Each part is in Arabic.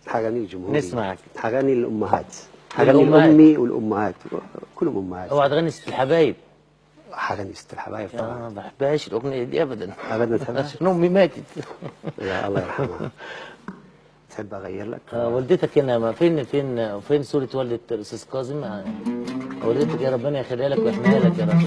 حغاني الجمهورية، نسمعك. حغاني الأمهات، حغاني الأمي والأمهات، كلهم أمهات. اوعى تغني ست الحبايب. حغاني ست الحبايب طبعا. ما بحبهاش الأغنية دي أبدا. أبدا تحبها؟ عشان أمي ماتت. يا الله يرحمها. تحب أغير لك؟ والدتك هنا فين صورة والدة الأستاذ كاظم؟ والدتك يا ربنا يخليها لك ويحميها لك يا رب.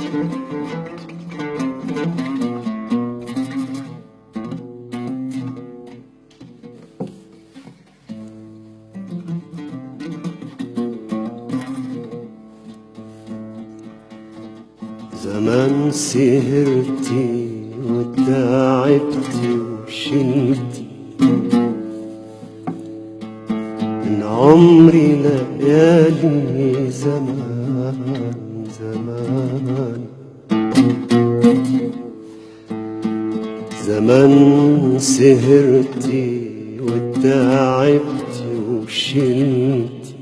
زمان سهرتي وتعبتي وشلتي من عمري ليالي زمان زمان. زمان سهرتي وتعبتي وشلتي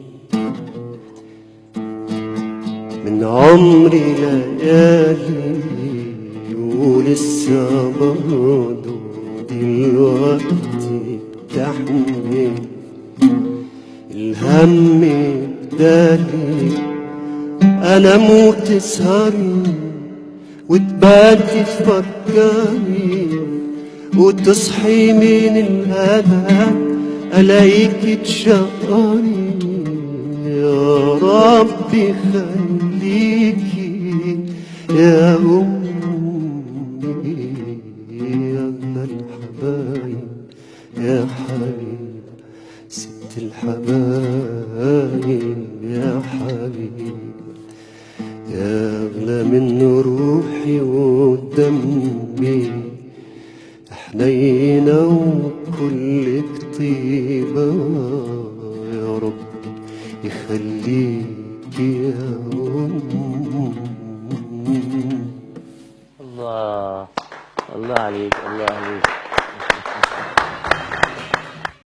من عمري ليالي، ولسه برضه دلوقتي بتحمل الهم بدالي. أنا موت تسهري وتباتي تفكري، وتصحي من الهلاك ألاقيكي تشقري. يا ربي خليكي يا أمي يا أغلى الحبايب يا حبيب ست الحبايب يا حبيب، يا أغلى من روحي ودمي، حنينة وكلك طيبة. يا رب يخليك يا الله الله عليك الله عليك.